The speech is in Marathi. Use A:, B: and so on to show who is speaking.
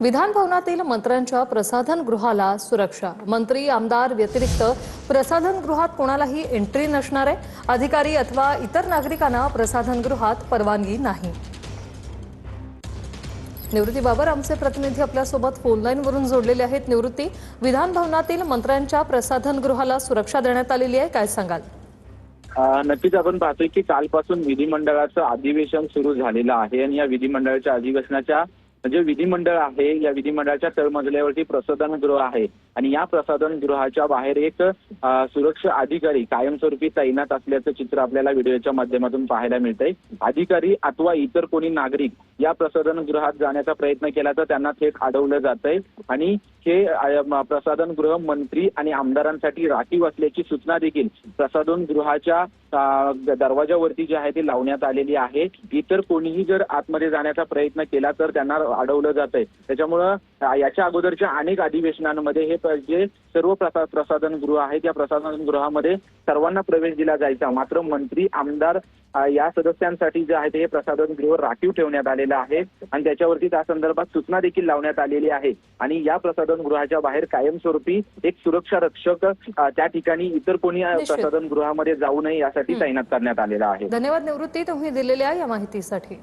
A: विधान भवनातील मंत्र्यांच्या प्रसाधन गृहाला सुरक्षा। मंत्री आमदार व्यतिरिक्त प्रसाधन गृहात कोणालाही एंट्री नसणार आहे। अधिकारी अथवा इतर नागरिकांना प्रसाधन गृहात परवानगी नाही। निवृत्ती बाबर आमचे प्रतिनिधी आपल्या सोबत फोन लाईन वरून जोडलेले आहेत। निवृत्ती, विधान भवनातील मंत्र्यांच्या प्रसाधन गृहाला सुरक्षा देण्यात आलेली आहे, काय सांगाल?
B: नक्कीच आपण पाहतोय की कालपासून विधिमंडळाचं अधिवेशन सुरू झालेलं आहे आणि या विधिमंडळाच्या अधिवेशनाच्या जे विधिमंडळ आहे या विधिमंडळाच्या तळमजल्यावरती प्रसाधनगृह आहे आणि या प्रसाधनगृहाच्या बाहेर एक सुरक्षा अधिकारी कायमस्वरूपी तैनात असल्याचं चित्र आपल्याला व्हिडिओच्या माध्यमातून पाहायला मिळतंय। अधिकारी अथवा इतर कोणी नागरिक या प्रसाधनगृहात जाण्याचा प्रयत्न केला तर त्यांना थेट अडवलं जातंय आणि हे प्रसाधनगृह मंत्री आणि आमदारांसाठी राखीव असल्याची सूचना देखील प्रसाधनगृहाच्या दरवाजावरती जी आहे ती लावण्यात आलेली आहे। इतर कोणीही जर आतमध्ये जाण्याचा प्रयत्न केला तर त्यांना अडवलं जातंय। त्याच्यामुळं याच्या अगोदरच्या अनेक अधिवेशनांमध्ये हे जे सर्व प्रसाधनगृह आहे त्या प्रसाधनगृहामध्ये सर्वांना प्रवेश दिला जायचा, मात्र मंत्री आमदार या सदस्यांसाठी जे आहे ते हे प्रसाधनगृह राखीव ठेवण्यात आलेलं आहे आणि त्याच्यावरती त्या संदर्भात सूचना देखील लावण्यात आलेली आहे आणि या प्रसाधनगृहाच्या बाहेर कायमस्वरूपी एक सुरक्षा रक्षक त्या ठिकाणी इतर कोणी प्रसाधनगृहामध्ये जाऊ नये यासाठी तैनात करण्यात आलेला आहे।
A: धन्यवाद निवृत्ती, तुम्ही दिलेल्या या माहितीसाठी।